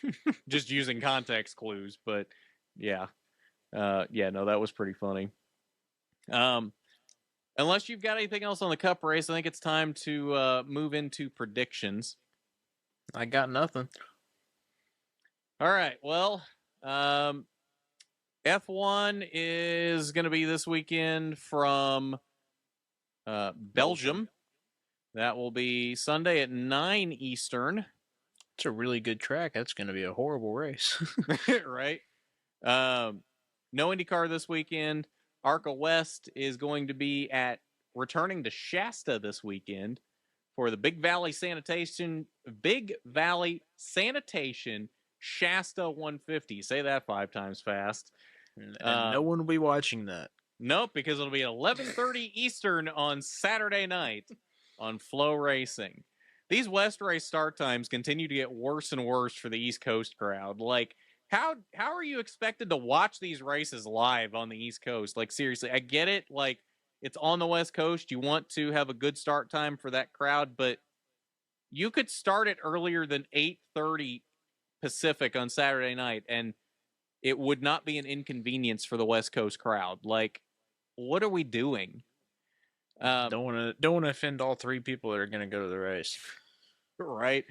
Speaker 1: just using context clues. But yeah, yeah, no, that was pretty funny. Unless you've got anything else on the Cup race, I think it's time to move into predictions.
Speaker 2: I got nothing.
Speaker 1: All right. Well, F1 is going to be this weekend from Belgium. That will be Sunday at 9 Eastern.
Speaker 2: It's a really good track. That's going to be a horrible race.
Speaker 1: Right. No IndyCar this weekend. ARCA West is going to be returning to Shasta this weekend for the Big Valley Sanitation Shasta 150. Say that 5 times fast.
Speaker 2: And no one will be watching that.
Speaker 1: Nope, because it'll be 11:30 Eastern on Saturday night on Flow Racing. These West race start times continue to get worse and worse for the East Coast crowd. Like, how are you expected to watch these races live on the East Coast? Like, seriously, I get it. Like, it's on the West Coast. You want to have a good start time for that crowd, but you could start it earlier than 8:30 Pacific on Saturday night, and it would not be an inconvenience for the West Coast crowd. Like, what are we doing?
Speaker 2: Don't want to offend all 3 people that are going to go to the race.
Speaker 1: Right.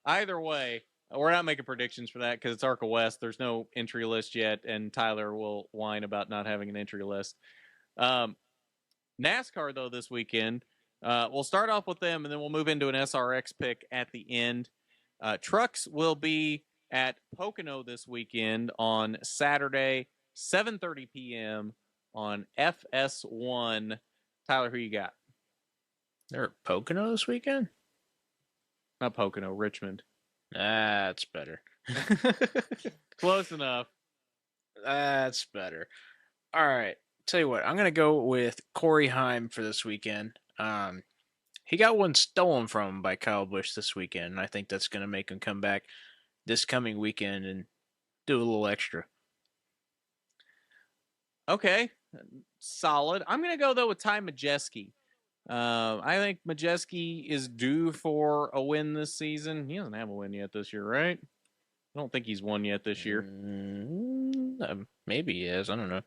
Speaker 1: Either way, we're not making predictions for that because it's ARCA West. There's no entry list yet, and Tyler will whine about not having an entry list. NASCAR, though, this weekend, we'll start off with them, and then we'll move into an SRX pick at the end. Trucks will be at Pocono this weekend on Saturday, 7:30 p.m. on FS1. Tyler, who you got?
Speaker 2: They're at Pocono this weekend?
Speaker 1: Not Pocono, Richmond.
Speaker 2: That's better.
Speaker 1: Close enough.
Speaker 2: That's better. All right. Tell you what, I'm going to go with Corey Heim for this weekend. He got one stolen from him by Kyle Busch this weekend, and I think that's going to make him come back this coming weekend and do a little extra.
Speaker 1: Okay. Solid. I'm going to go, though, with Ty Majeski. I think Majeski is due for a win this season. He doesn't have a win yet this year, right? I don't think he's won yet this year.
Speaker 2: Maybe he is. I don't know.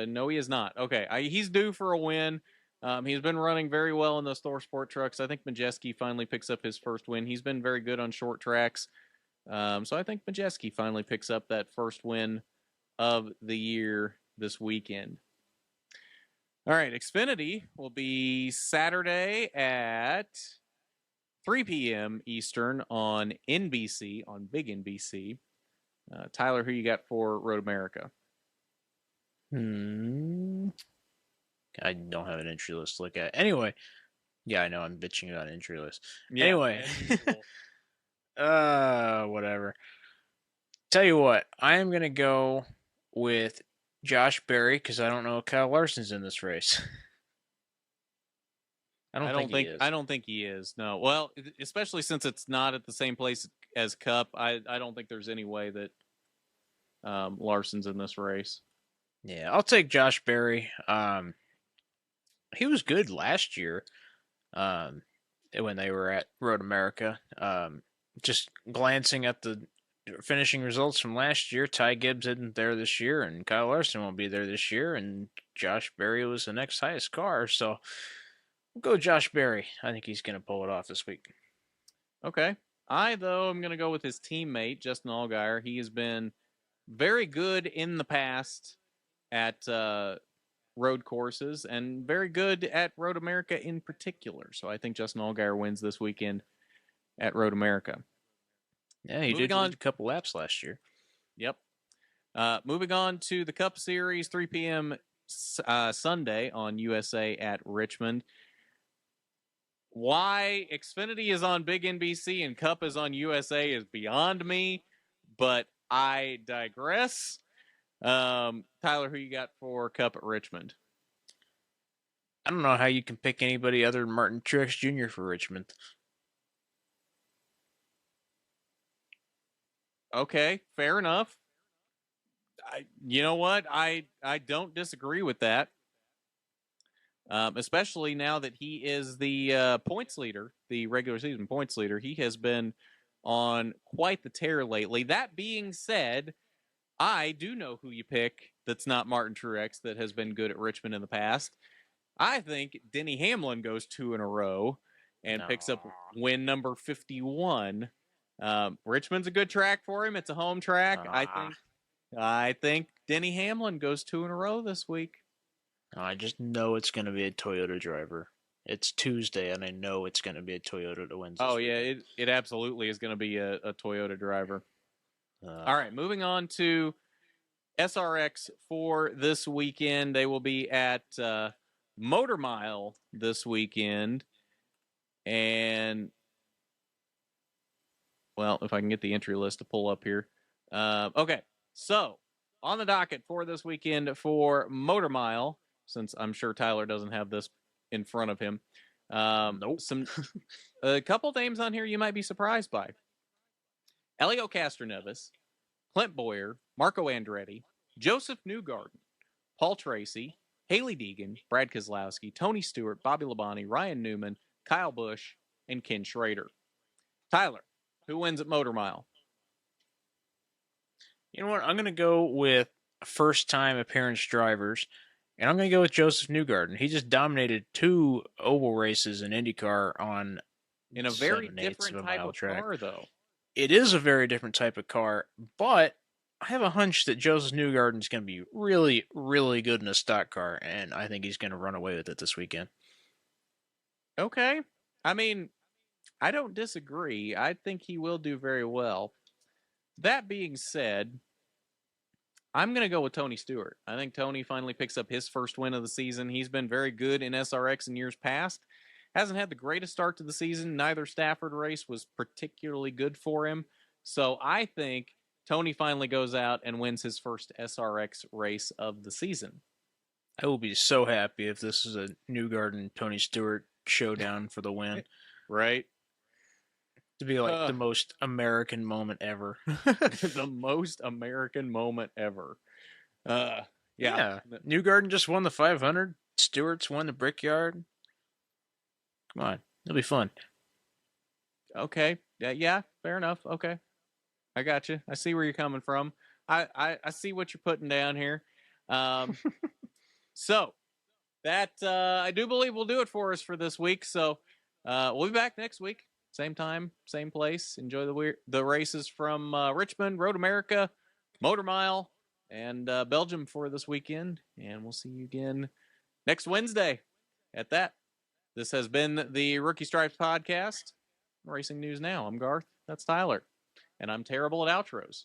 Speaker 1: No, he is not. Okay, he's due for a win. He's been running very well in those Thor Sport trucks. I think Majeski finally picks up his first win. He's been very good on short tracks. So I think Majeski finally picks up that first win of the year this weekend. All right, Xfinity will be Saturday at 3 p.m. Eastern on NBC, on Big NBC. Tyler, who you got for Road America?
Speaker 2: I don't have an entry list to look at. Anyway, yeah, I know I'm bitching about an entry list.
Speaker 1: Yeah,
Speaker 2: anyway, whatever. Tell you what, I am gonna go with Josh Berry because I don't know if Kyle Larson's in this race. I don't think he is.
Speaker 1: I don't think he is. No. Well, especially since it's not at the same place as Cup, I don't think there's any way that Larson's in this race.
Speaker 2: Yeah, I'll take Josh Berry. He was good last year when they were at Road America. Just glancing at the finishing results from last year, Ty Gibbs isn't there this year, and Kyle Larson won't be there this year, and Josh Berry was the next highest car, so we'll go Josh Berry. I think he's going to pull it off this week.
Speaker 1: Okay. I, though, am going to go with his teammate, Justin Allgaier. He has been very good in the past at road courses and very good at Road America in particular. So I think Justin Allgaier wins this weekend at Road America.
Speaker 2: Yeah, he did a couple laps last year.
Speaker 1: Yep. Moving on to the Cup Series, 3 p.m. Sunday on USA at Richmond. Why Xfinity is on Big NBC and Cup is on USA is beyond me, but I digress. Tyler, who you got for Cup at Richmond?
Speaker 2: I don't know how you can pick anybody other than Martin Truex Jr. for Richmond.
Speaker 1: Okay, fair enough. You know what? I don't disagree with that. Especially now that he is the points leader, the regular season points leader. He has been on quite the tear lately. That being said, I do know who you pick that's not Martin Truex that has been good at Richmond in the past. I think Denny Hamlin goes 2 in a row and picks up win number 51. Richmond's a good track for him. It's a home track. I think Denny Hamlin goes 2 in a row this week.
Speaker 2: I just know it's going to be a Toyota driver. It's Tuesday, and I know it's going to be a Toyota that wins.
Speaker 1: Oh, yeah, it absolutely is going to be a Toyota driver. All right, moving on to SRX for this weekend. They will be at Motor Mile this weekend. And, well, if I can get the entry list to pull up here. Okay, so on the docket for this weekend for Motor Mile, since I'm sure Tyler doesn't have this in front of him.
Speaker 2: Nope.
Speaker 1: A couple names on here you might be surprised by. Elio Castroneves, Clint Boyer, Marco Andretti, Joseph Newgarden, Paul Tracy, Haley Deegan, Brad Keselowski, Tony Stewart, Bobby Labonte, Ryan Newman, Kyle Busch, and Ken Schrader. Tyler, who wins at Motor Mile?
Speaker 2: You know what? I'm going to go with first-time appearance drivers, and I'm going to go with Joseph Newgarden. He just dominated 2 oval races in IndyCar on
Speaker 1: in a very different type of car, though.
Speaker 2: It is a very different type of car, but I have a hunch that Joseph Newgarden is going to be really, really good in a stock car, and I think he's going to run away with it this weekend.
Speaker 1: Okay. I mean, I don't disagree. I think he will do very well. That being said, I'm going to go with Tony Stewart. I think Tony finally picks up his first win of the season. He's been very good in SRX in years past. Hasn't had the greatest start to the season. Neither Stafford race was particularly good for him. So I think Tony finally goes out and wins his first SRX race of the season.
Speaker 2: I will be so happy if this is a Newgarden Tony Stewart showdown for the win.
Speaker 1: Right?
Speaker 2: To be like the most American moment ever.
Speaker 1: The most American moment ever. Yeah.
Speaker 2: Newgarden just won the 500. Stewart's won the Brickyard. Come on. It'll be fun.
Speaker 1: Okay. Yeah, fair enough. Okay. I got you. I see where you're coming from. I see what you're putting down here. So, that I do believe will do it for us for this week. So we'll be back next week, same time, same place. Enjoy the races from Richmond, Road America, Motor Mile, and Belgium for this weekend. And we'll see you again next Wednesday at that. This has been the Rookie Stripes podcast. Racing News Now. I'm Garth. That's Tyler. And I'm terrible at outros.